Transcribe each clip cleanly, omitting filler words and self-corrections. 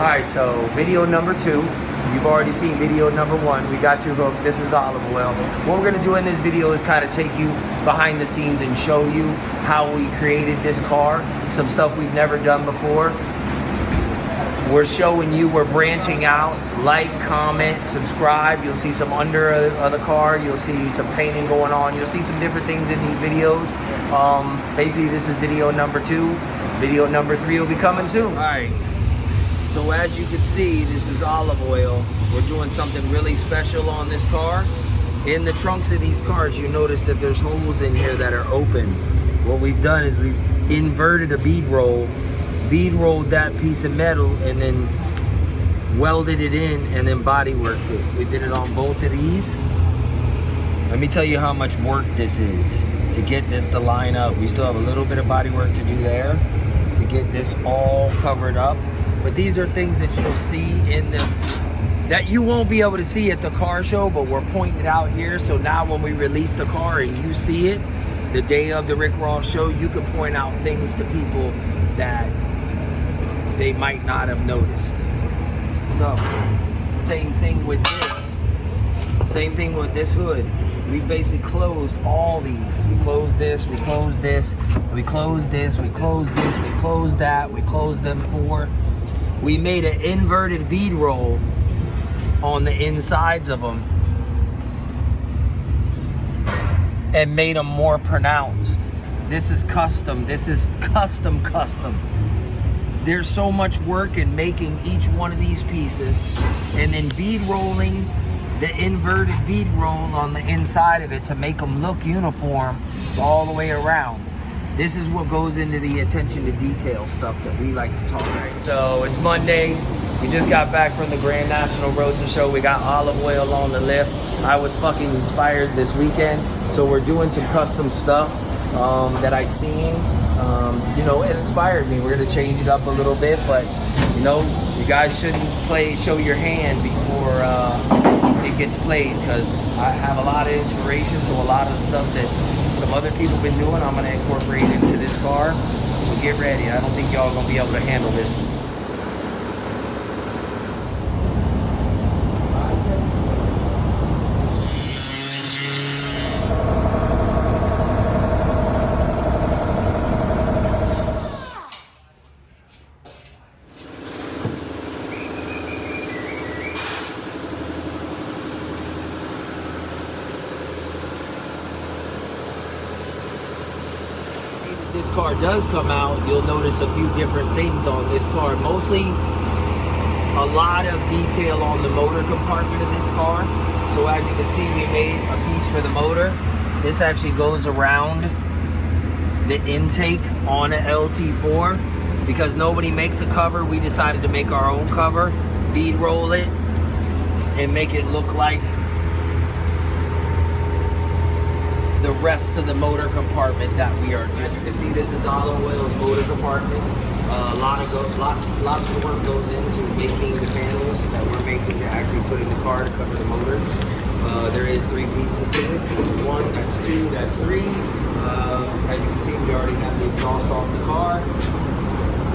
Alright, so video number 2. You've already seen video number 1. We got you hooked. This is olive oil. What we're going to do in this video is kind of take you behind the scenes and show you how we created this car. Some stuff we've never done before. We're showing you, we're branching out. Like, comment, subscribe. You'll see some under of the car. You'll see some painting going on. You'll see some different things in these videos. Basically, this is video number 2. Video number 3 will be coming soon. Alright. So as you can see, this is olive oil. We're doing something really special on this car. In the trunks of these cars, you notice that there's holes in here that are open. What we've done is we've inverted a bead rolled that piece of metal and then welded it in and then body worked it. We did it on both of these. Let me tell you how much work this is to get this to line up. We still have a little bit of body work to do there to get this all covered up. But these are things that you'll see in the, that you won't be able to see at the car show, but we're pointing it out here. So now when we release the car and you see it, the day of the Rick Ross show, you can point out things to people that they might not have noticed. So, same thing with this. Same thing with this hood. We basically closed all these. We closed this, we closed this, we closed this, we closed this, we closed that, we closed them 4. We made an inverted bead roll on the insides of them and made them more pronounced. This is custom. This is custom. There's so much work in making each one of these pieces and then bead rolling the inverted bead roll on the inside of it to make them look uniform all the way around. This is what goes into the attention to detail stuff that we like to talk about. So it's Monday. We just got back from the Grand National Roadster Show. We got olive oil on the lift. I was fucking inspired this weekend. So we're doing some custom stuff that I seen. You know, it inspired me. We're gonna change it up a little bit, but you know, you guys shouldn't show your hand before it gets played, because I have a lot of inspiration. So a lot of the stuff that some other people have been doing, I'm gonna incorporate into this car. So get ready. I don't think y'all gonna be able to handle this one. This car does come out, you'll notice a few different things on this car. Mostly a lot of detail on the motor compartment of this car. So as you can see, we made a piece for the motor. This actually goes around the intake on an LT4. Because nobody makes a cover, we decided to make our own cover, bead roll it, and make it look like the rest of the motor compartment that we are. As you can see, this is olive oil's motor compartment. Lots of work goes into making the panels that we're making to actually put in the car to cover the motor. There is 3 pieces to this. This is 1, that's 2, that's 3. As you can see, we already have the exhaust off the car.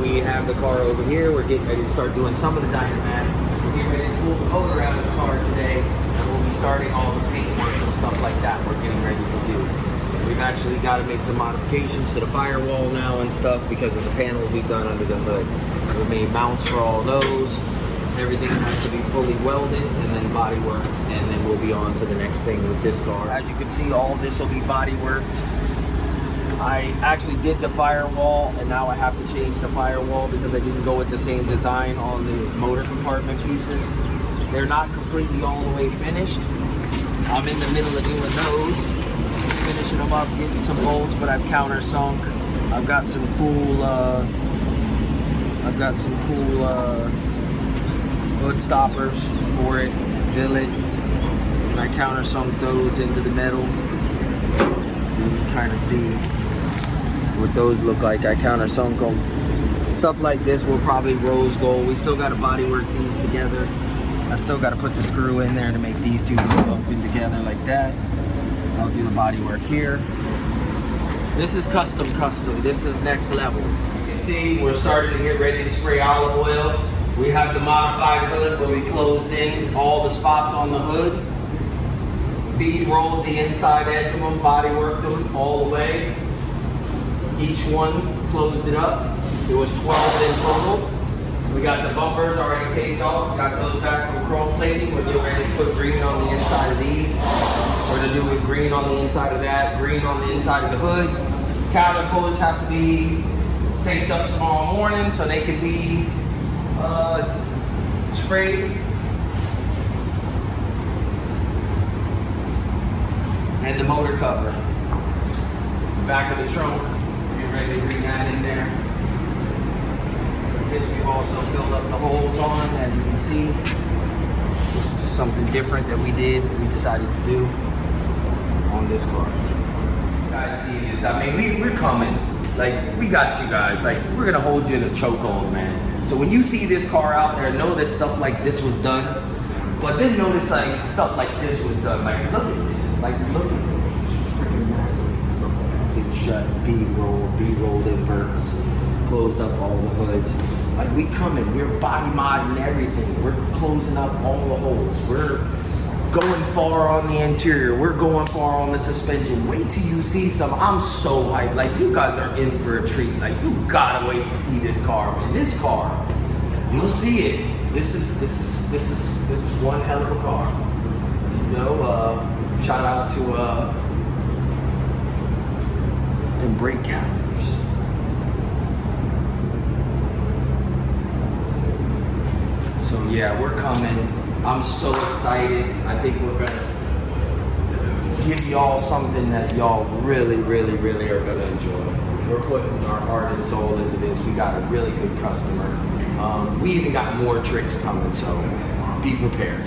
We have the car over here. We're getting ready to start doing some of the dynamat. We're getting ready to pull the motor out of the car today. We'll be starting all the paint work and stuff like that we're getting ready to do. We've actually got to make some modifications to the firewall now and stuff because of the panels we've done under the hood. We made mounts for all those. Everything has to be fully welded and then body worked, and then we'll be on to the next thing with this car. As you can see, all this will be body worked. I actually did the firewall, and now I have to change the firewall because I didn't go with the same design on the motor compartment pieces. They're not completely all the way finished. I'm in the middle of doing those, finishing them up, getting some bolts, but I've countersunk. I've got some cool hood stoppers for it, billet, and I countersunk those into the metal. So you can kind of see what those look like. I countersunk them. Stuff like this will probably rose gold. We still got to body work these together. I still got to put the screw in there to make these two go up in together like that. I'll do the body work here. This is custom. This is next level. You can see we're starting to get ready to spray olive oil. We have the modified hood where we closed in all the spots on the hood. Bead rolled the inside edge of them, body worked them all the way. Each one closed it up. There was 12 in total. We got the bumpers already taped off. Got those back from chrome plating. We're getting ready to put green on the inside of these. We're gonna do with green on the inside of that, green on the inside of the hood. Cabin pulls have to be taped up tomorrow morning so they can be sprayed. And the motor cover. Back of the trunk. Get ready to bring that in there. This we've also filled up the holes on, as you can see. This is something different that we decided to do on this car. You guys see this, I mean, we're coming. Like, we got you guys. Like, we're gonna hold you in a chokehold, man. So when you see this car out there, know that stuff like this was done. But then notice like stuff like this was done. Like, look at this. Like, look at this. This is freaking massive. Look, everything shut, bead-rolled inverts, closed up all the hoods. Like, we coming. We're body modding everything. We're closing up all the holes. We're going far on the interior. We're going far on the suspension. Wait till you see some. I'm so hyped. Like, you guys are in for a treat. Like, you gotta wait to see this car, man. This car, you'll see it. This is one hell of a car. You know, shout out to them brake calipers. So yeah, we're coming. I'm so excited. I think we're gonna give y'all something that y'all really are gonna enjoy. We're putting our heart and soul into this. We got a really good customer. We even got more tricks coming, so be prepared.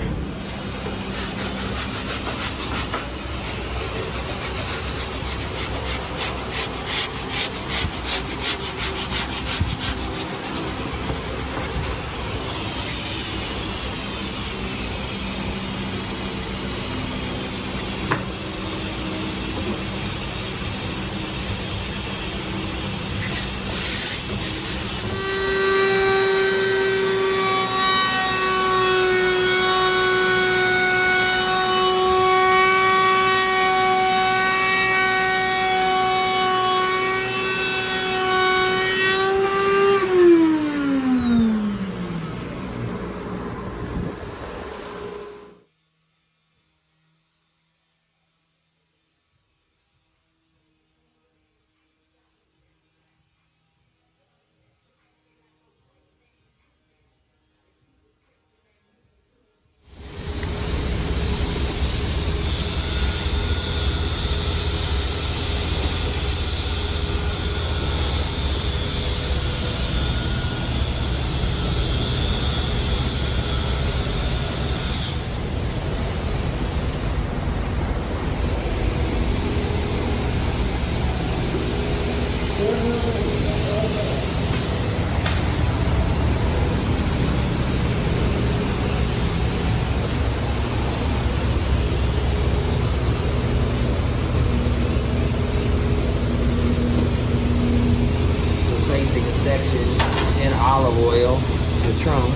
Olive oil, the trunk.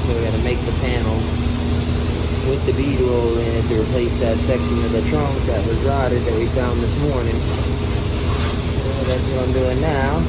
So we got to make the panel with the bead roll in it to replace that section of the trunk that was rotted that we found this morning. So that's what I'm doing now.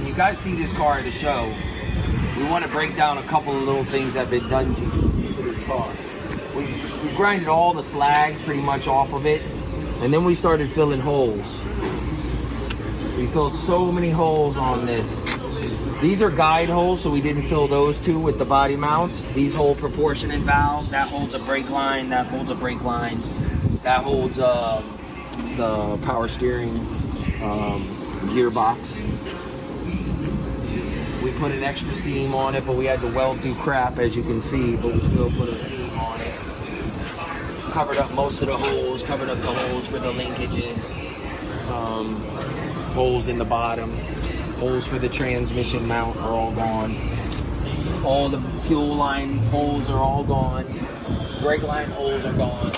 You guys see this car at the show, we want to break down a couple of little things that have been done to this car. We grinded all the slag pretty much off of it, and then we started filling holes. We filled so many holes on this. These are guide holes, so we didn't fill those two with the body mounts. These hold proportionate valve. That holds a brake line. That holds a brake line. That holds the power steering gearbox. We put an extra seam on it, but we had to weld through crap, as you can see, but we still put a seam on it. Covered up most of the holes, covered up the holes for the linkages, holes in the bottom, holes for the transmission mount are all gone. All the fuel line holes are all gone. Brake line holes are gone.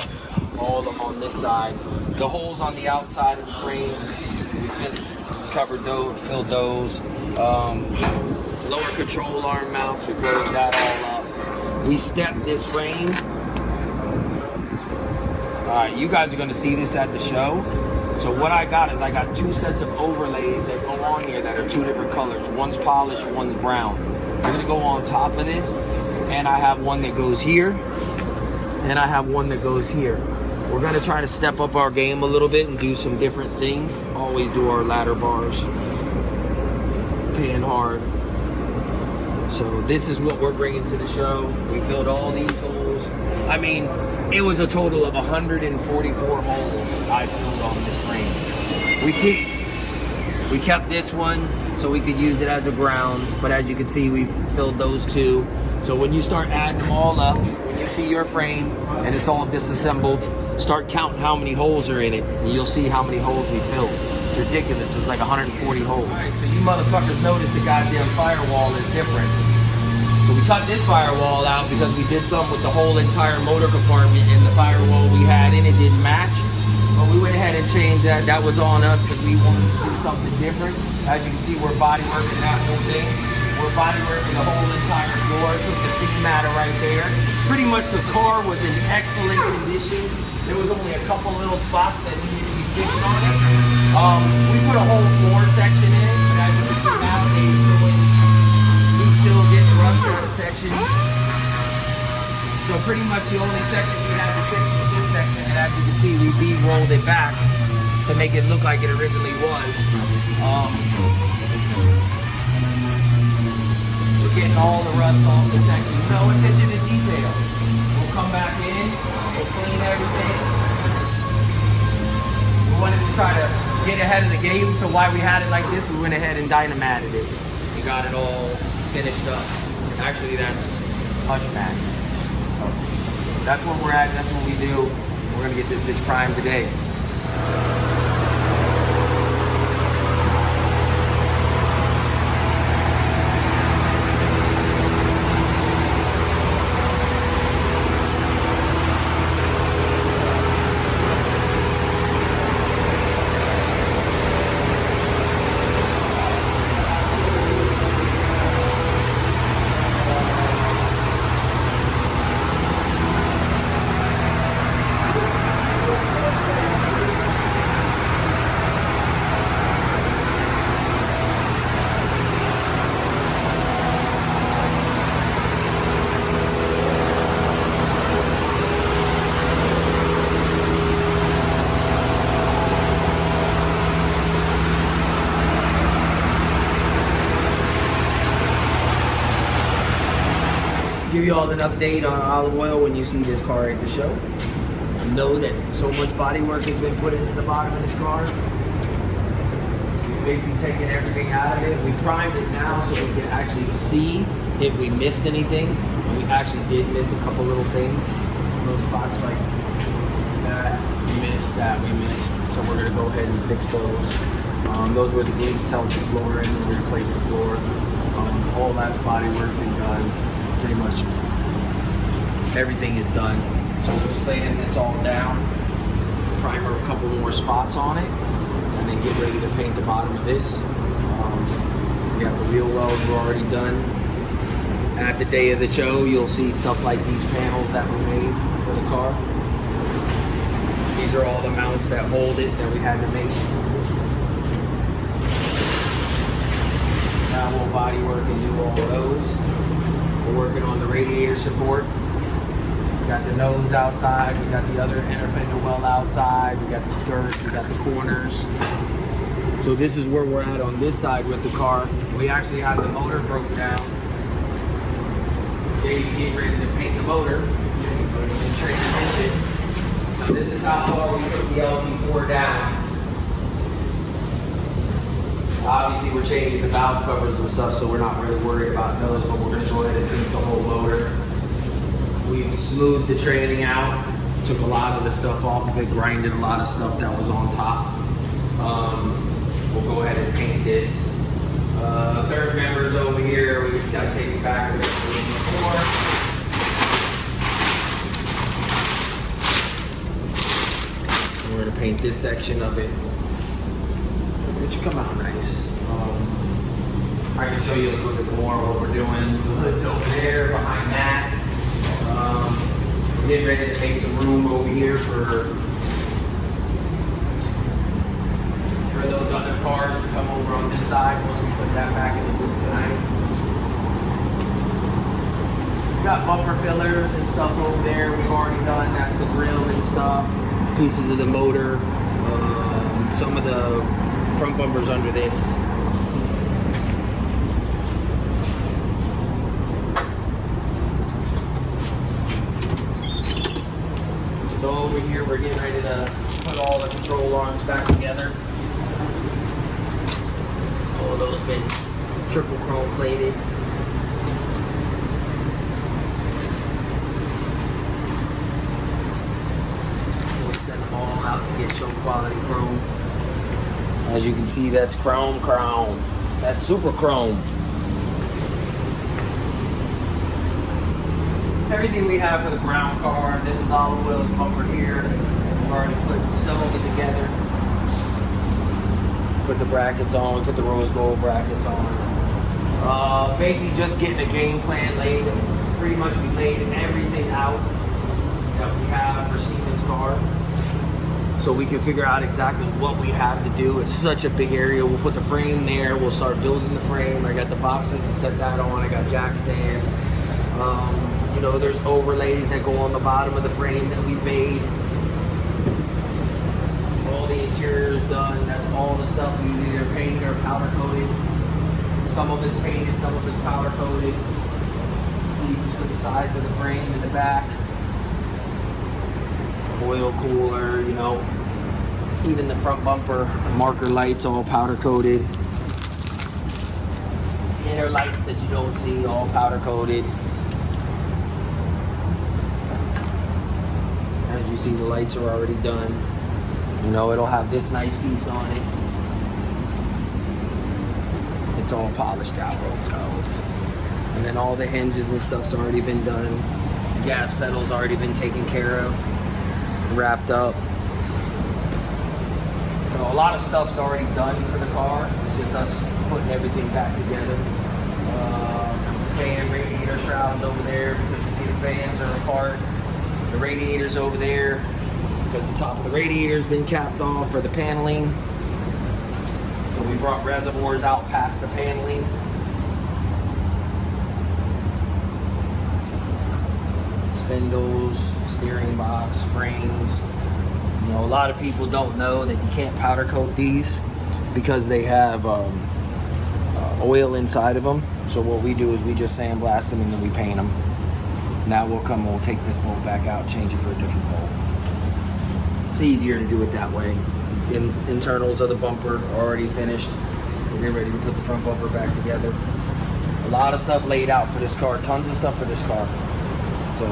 All of them on this side. The holes on the outside of the frame, we covered those, filled those. Lower control arm mounts, we closed that all up. We stepped this frame. Alright, you guys are going to see this at the show. So what I got is I got two sets of overlays that go on here that are two different colors. One's polished, one's brown. I'm going to go on top of this, and I have one that goes here, and I have one that goes here. We're going to try to step up our game a little bit and do some different things. Always do our ladder bars. Pan hard. So this is what we're bringing to the show. We filled all these holes. I mean, it was a total of 144 holes I filled on this frame. We kept this one so we could use it as a ground, but as you can see, we filled those two. So when you start adding them all up, when you see your frame and it's all disassembled, start counting how many holes are in it, and you'll see how many holes we filled. It's ridiculous. It's like 140 holes. All right, so you motherfuckers notice the goddamn firewall is different. So we cut this firewall out because we did something with the whole entire motor compartment, and the firewall we had in it didn't match. But we went ahead and changed that. That was on us because we wanted to do something different. As you can see, we're body working that whole thing. We're body working the whole entire floor. Took the seat matter right there. Pretty much the car was in excellent condition. There was only a couple little spots that needed to be fixed on it. We put a whole floor section in, but as you can see nowadays, we still get rust out of sections. So pretty much the only section we had to fix was this section, and as you can see, we de-rolled it back to make it look like it originally was. We're getting all the rust off the section. No attention to detail. We'll come back in, we'll clean everything. We wanted to try to get ahead of the game, so why we had it like this, we went ahead and dynamatted it. We got it all finished up. Actually, that's hush mat. So that's where we're at, that's what we do. We're gonna get this bitch primed today. Give you all an update on olive oil when you see this car at the show. Know that so much body work has been put into the bottom of this car. We've basically taken everything out of it. We primed it now so we can actually see if we missed anything. And we actually did miss a couple little things. Little spots like that, we missed, that we missed. So we're gonna go ahead and fix those. Those were the gleats held the floor in, we replaced the floor. All that's body work been done. Pretty much everything is done. So we're sanding this all down, primer a couple more spots on it, and then get ready to paint the bottom of this. We have the wheel wells were already done. At the day of the show, you'll see stuff like these panels that were made for the car. These are all the mounts that hold it that we had to make. Now we'll body work and do all of those. We're working on the radiator support. We got the nose outside, we got the other inner fender well outside, we got the skirts, we got the corners. So this is where we're at on this side with the car. We actually have the motor broke down. Dave's getting ready to paint the motor and transmission. So this is how far we took the LT4 down. Obviously we're changing the valve covers and stuff, so we're not really worried about those, but we're going to go ahead and paint the whole motor. We've smoothed the trailing out, took a lot of the stuff off of it, grinded a lot of stuff that was on top. We'll go ahead and paint this. Third member's over here. We just got to take it back a bit before. We're going to paint this section of it, which come out nice. I can show you a little bit more what we're doing. The hood's over there, behind that. We're getting ready to make some room over here for those other cars to come over on this side once we put that back in the loop tonight. We've got bumper fillers and stuff over there. We've already done. That's the grill and stuff. Pieces of the motor. Some of the front bumpers under this. So over here we're getting ready to put all the control arms back together. All of those been triple chrome plated. We'll send them all out to get show quality chrome. As you can see, that's chrome. That's super chrome. Everything we have for the ground car. This is Olive Oil's bumper here. We've already put some of it together. Put the brackets on, put the rose gold brackets on. Basically just getting a game plan laid. Pretty much we laid everything out that we have for Steven's car. So we can figure out exactly what we have to do. It's such a big area. We'll put the frame there. We'll start building the frame. I got the boxes to set that on. I got jack stands. You know, there's overlays that go on the bottom of the frame that we made. All the interior is done. That's all the stuff we either painted or powder coated. Some of it's painted, some of it's powder coated. Pieces for the sides of the frame and the back. Oil cooler, you know. Even the front bumper marker lights all powder coated. Inner lights that you don't see all powder coated. As you see, the lights are already done. You know, it'll have this nice piece on it. It's all polished out, rose gold. And then all the hinges and stuff's already been done. The gas pedal's already been taken care of, wrapped up. So a lot of stuff's already done for the car. It's just us putting everything back together. Fan radiator shrouds over there because you see the fans are apart. The radiator's over there because the top of the radiator's been capped off for the paneling. So we brought reservoirs out past the paneling. Spindles, steering box, springs. You know, a lot of people don't know that you can't powder coat these because they have oil inside of them. So what we do is we just sandblast them and then we paint them. Now we'll take this bolt back out, change it for a different bolt. It's easier to do it that way. Internals of the bumper are already finished. We're getting ready to put the front bumper back together. A lot of stuff laid out for this car, tons of stuff for this car. So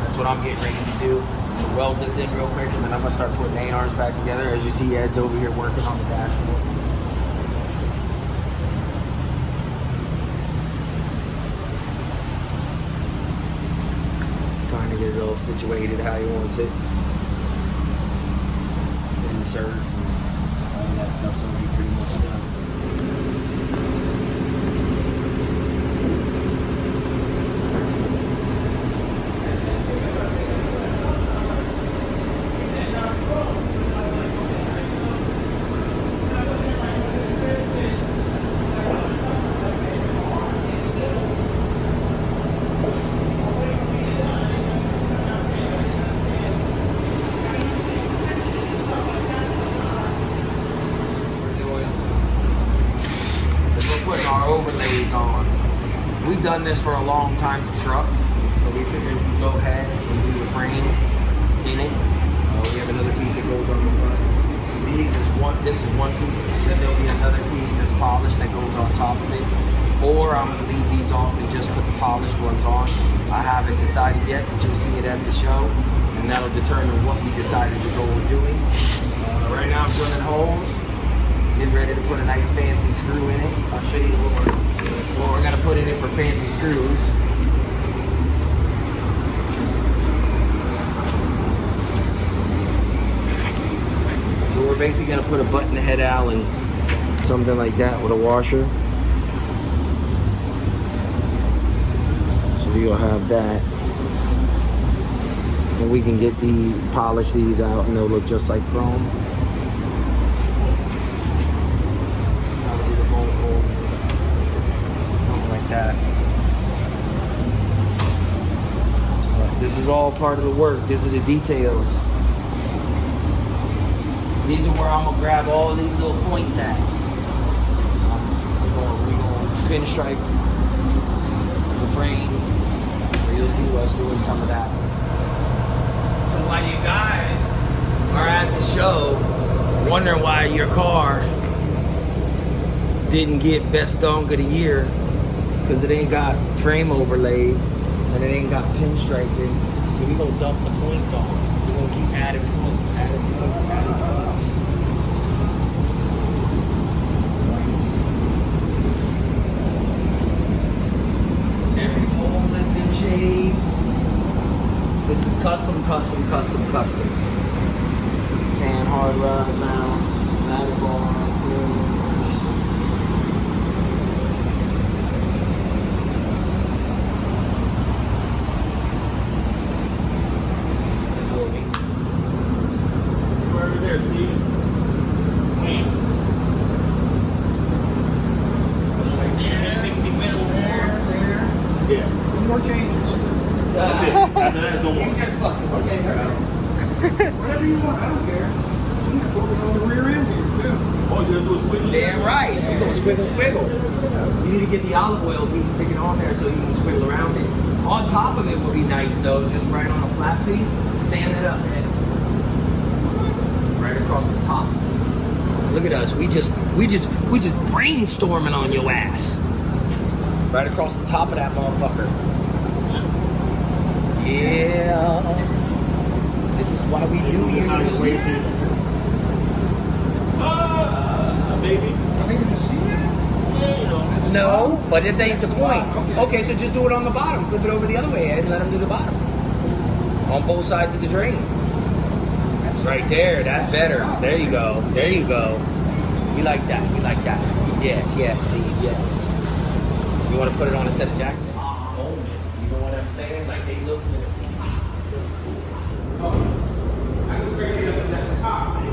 that's what I'm getting ready to do. We'll weld this in real quick and then I'm gonna start putting A-arms back together. As you see, Ed's over here working on the dashboard. Trying to get it all situated how he wants it. Inserts and all that stuff's already pretty much done. this for a long time for trucks, so we figured we'd go ahead and do the frame in it. We have another piece that goes on the front. This is one piece, then there'll be another piece that's polished that goes on top of it. Or I'm gonna leave these off and just put the polished ones on. I haven't decided yet, but you'll see it at the show, and that'll determine what we decided to go with doing. Right now I'm drilling holes, getting ready to put a nice fancy screw in it. I'll show you what we're gonna put in it for fancy screws. So we're basically gonna put a button head Allen, something like that with a washer. So you'll have that. And we can polish these out and they'll look just like chrome. Something like that. This is all part of the work. These are the details. These are where I'm gonna grab all of these little points at. We're gonna pinstripe the frame. You'll see us doing some of that. So while you guys are at the show, wondering why your car didn't get best dunk of the year, because it ain't got frame overlays and it ain't got pinstriping. So we gonna dump the points on. We're gonna keep adding points, adding points, adding points. Every hole has been shaved. This is custom. Can hard rod mount, ladder bar, Wherever there, Steve. Wait. right there, big middle there. Yeah. More changes. That's it. After that, it's no more. He's just fucking okay, whatever you want, I don't care. You can put it on the rear end here, too. All you gotta do is squiggle. Damn right. You go squiggle. You need to get the olive oil piece sticking on there so you can squiggle around it. On top of it would be nice though, just right on a flat piece, stand it up, man. Right across the top. Look at us. We just brainstorming on your ass. Right across the top of that motherfucker. Yeah. This is why we do you. Baby. Are they going to see that? Yeah, you know. No, but it ain't the point. Okay, so just do it on the bottom. Flip it over the other way and let them do the bottom. On both sides of the drain. Right there, that's better. There you go. There you go. You like that. You like that. Yes, Steve, yes. You want to put it on a set of jacks? You know what I'm saying? Like they look good. I can bring it up at the top.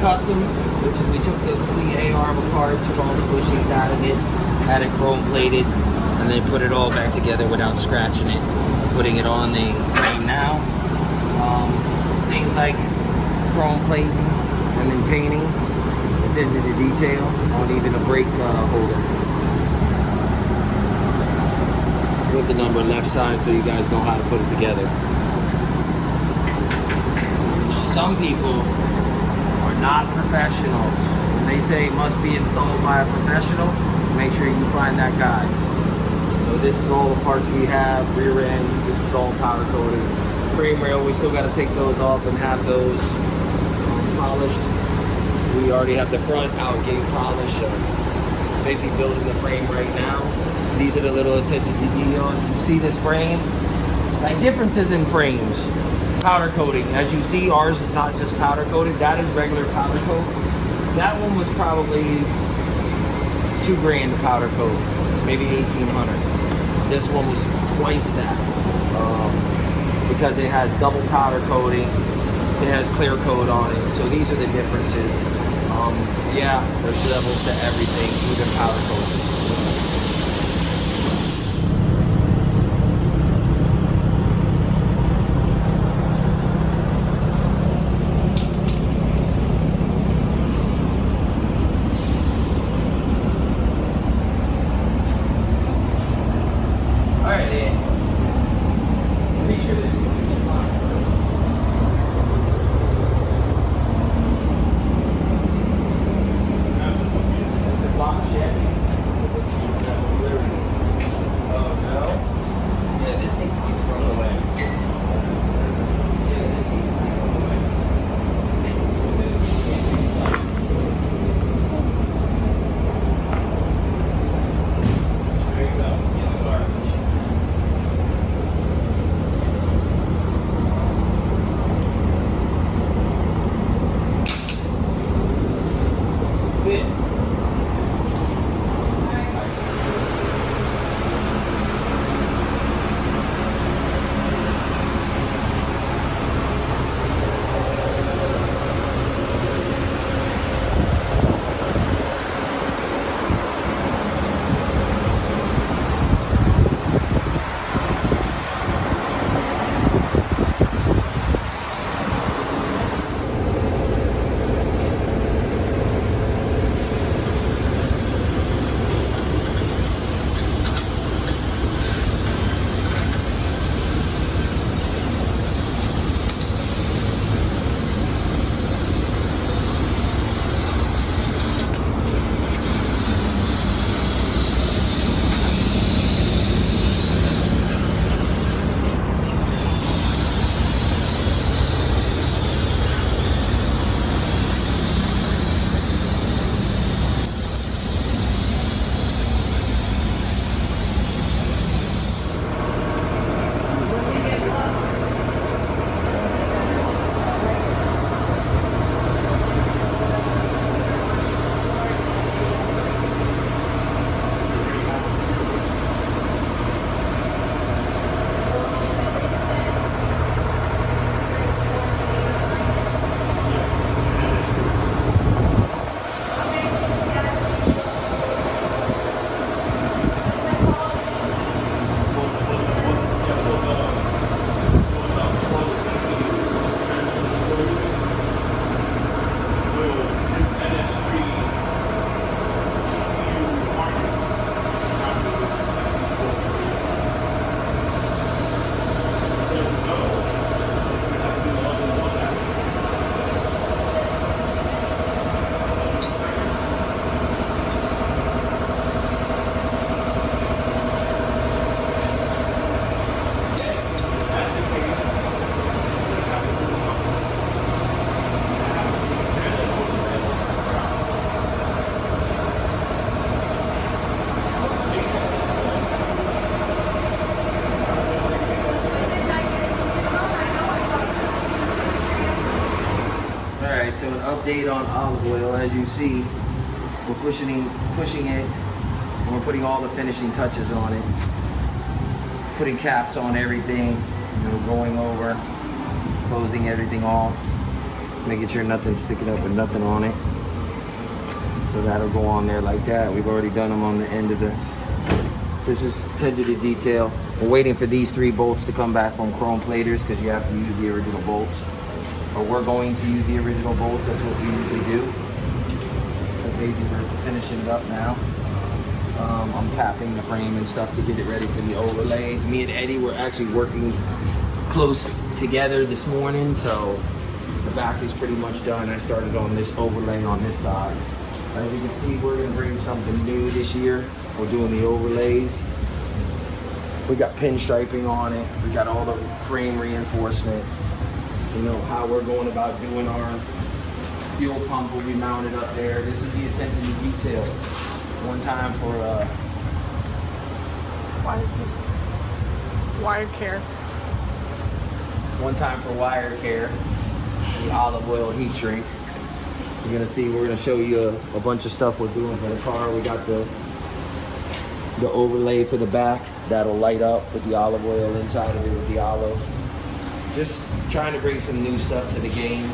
custom, which is we took the A-arm apart, took all the bushings out of it, had it chrome plated, and then put it all back together without scratching it. Putting it on the frame now. Things like chrome plating and then painting, attention to detail on even a brake holder. With the number left side so you guys know how to put it together. Some people are not professionals. When they say it must be installed by a professional, make sure you find that guy. So this is all the parts we have, rear end, this is all powder coated. Frame rail, we still got to take those off and have those polished. We already have the front out getting polished. Basically building the frame right now. These are the little attention to details. You see this frame? Like differences in frames. Powder coating. As you see, ours is not just powder coated. That is regular powder coat. That one was probably $2,000 to powder coat, maybe $1,800. This one was twice that because it has double powder coating. It has clear coat on it. So these are the differences. Yeah, there's levels to everything, even powder coating. So an update on olive oil. As you see, we're pushing it, and we're putting all the finishing touches on it. Putting caps on everything, going over, closing everything off. making sure nothing's sticking up and nothing on it. So that'll go on there like that. We've already done them on the end of the, this is attention to detail. We're waiting for these 3 bolts to come back on chrome platers because you have to use the original bolts. Or we're going to use the original bolts, that's what we usually do. So basically we're finishing it up now. I'm tapping the frame and stuff to get it ready for the overlays. Me and Eddie were actually working close together this morning, so the back is pretty much done. I started on this overlay on this side. As you can see, we're gonna bring something new this year. We're doing the overlays. We got pinstriping on it. We got all the frame reinforcement. You know, how we're going about doing our fuel pump will be mounted up there. This is the attention to detail. One time for wire care. One time for wire care, the olive oil heat shrink. You're gonna see, we're gonna show you a bunch of stuff we're doing for the car. We got the overlay for the back that'll light up with the olive oil inside of it with the olive. Just trying to bring some new stuff to the game.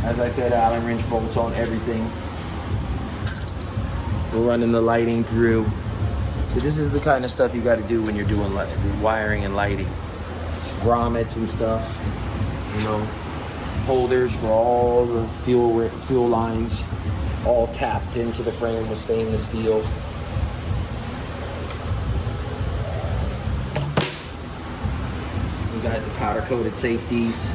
As I said, Allen wrench bolts on everything. We're running the lighting through. So this is the kind of stuff you got to do when you're doing wiring and lighting. Grommets and stuff, you know, holders for all the fuel lines, all tapped into the frame with stainless steel. We got the powder coated safeties.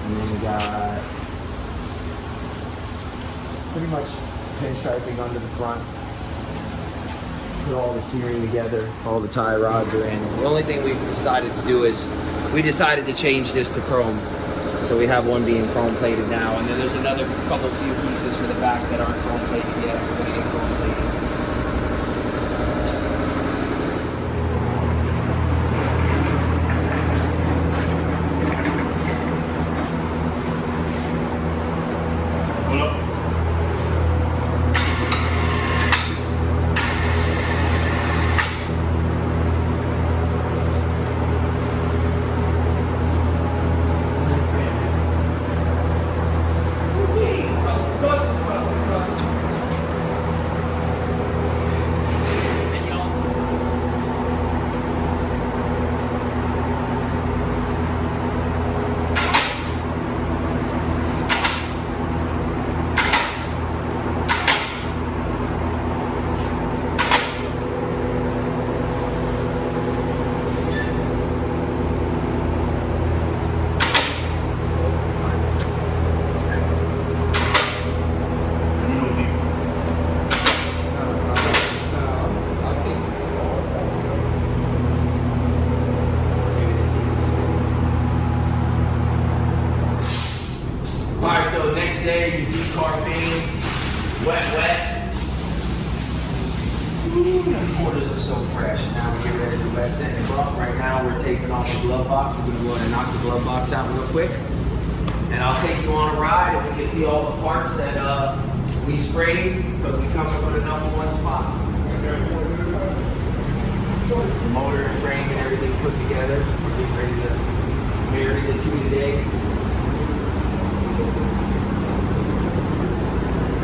And then we got pretty much pinstriping under the front. Put all the steering together, all the tie rods are in. The only thing we've decided to do is we decided to change this to chrome. So we have one being chrome plated now, and then there's another few pieces for the back that aren't chrome plated yet. We're gonna get chrome plated. Hold up. Alright, so next day you see car paint, wet. Ooh, the quarters are so fresh. Now we get ready to wet sand it off. Right now we're taking off the glove box. We're gonna go ahead and knock the glove box out real quick. And I'll take you on a ride and we can see all the parts that we sprayed because we come from the #1 spot. The motor and frame and everything put together. We're getting ready to marry the two today.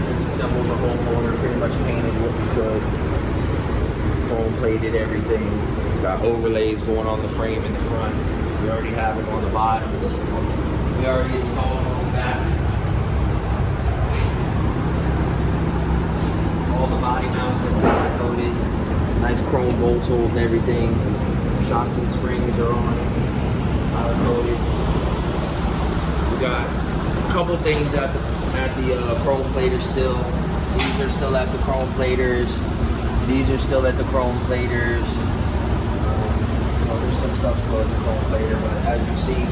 Disassembled the whole motor, pretty much painted what we could. Chrome plated everything. Got overlays going on the frame in the front. We already have them on the bottoms. We already installed them on the back. All the body mounts are powder coated. Nice chrome bolts holding everything. Shocks and springs are on. Powder coated. We got a couple things at the chrome platers still. These are still at the chrome platers. These are still at the chrome platers. There's some stuff still at the chrome plater, but as you see,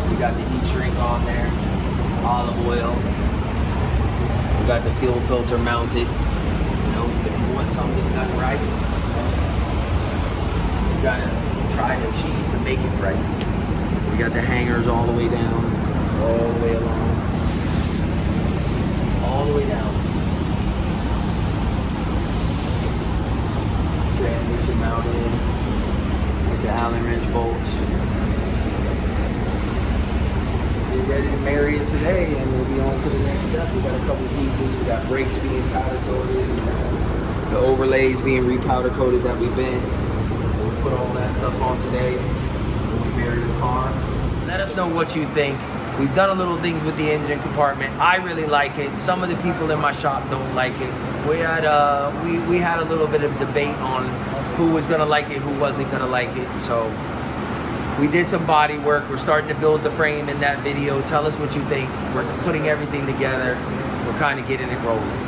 we got the heat shrink on there, olive oil. We got the fuel filter mounted. You know, if you want something done right, you gotta try to achieve to make it right. We got the hangers all the way down, all the way along. All the way down. Transmission mounted with the Allen wrench bolts. ready to marry it today, and we'll be on to the next step. We got a couple pieces. We got brakes being powder coated, the overlays being repowder coated that we bent. We'll put all that stuff on today when we marry the car. Let us know what you think. We've done a little things with the engine compartment. I really like it. Some of the people in my shop don't like it. We had a little bit of debate on who was gonna like it, who wasn't gonna like it. So we did some body work. We're starting to build the frame in that video. Tell us what you think. We're putting everything together. We're kind of getting it rolling.